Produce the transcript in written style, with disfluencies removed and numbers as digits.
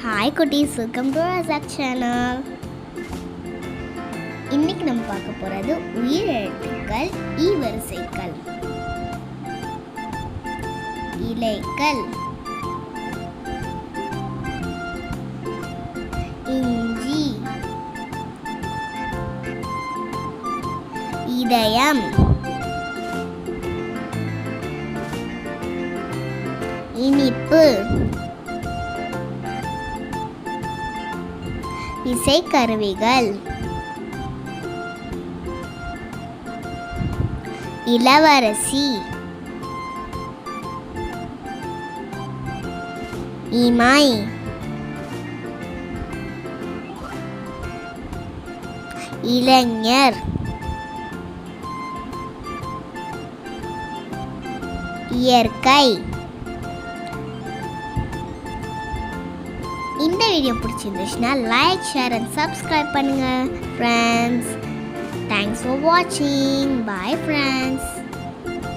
Hi குட்டீஸ், welcome to Razak channel. இன்னைக்கு நம்ம பார்க்க போகிறது உயிர் எழுத்துக்கள், வரிசைகள். இலைகள், இஞ்சி, இதயம், இனிப்பு, இசைக்கருவிகள், இளவரசி, இமை, இளைஞர், இயற்கை. இந்த வீடியோ பிடிச்சிருந்துச்சுன்னா லைக், ஷேர் அண்ட் சப்ஸ்கிரைப் பண்ணுங்க ஃப்ரெண்ட்ஸ். தேங்க்ஸ் ஃபார் வாட்சிங். Bye friends.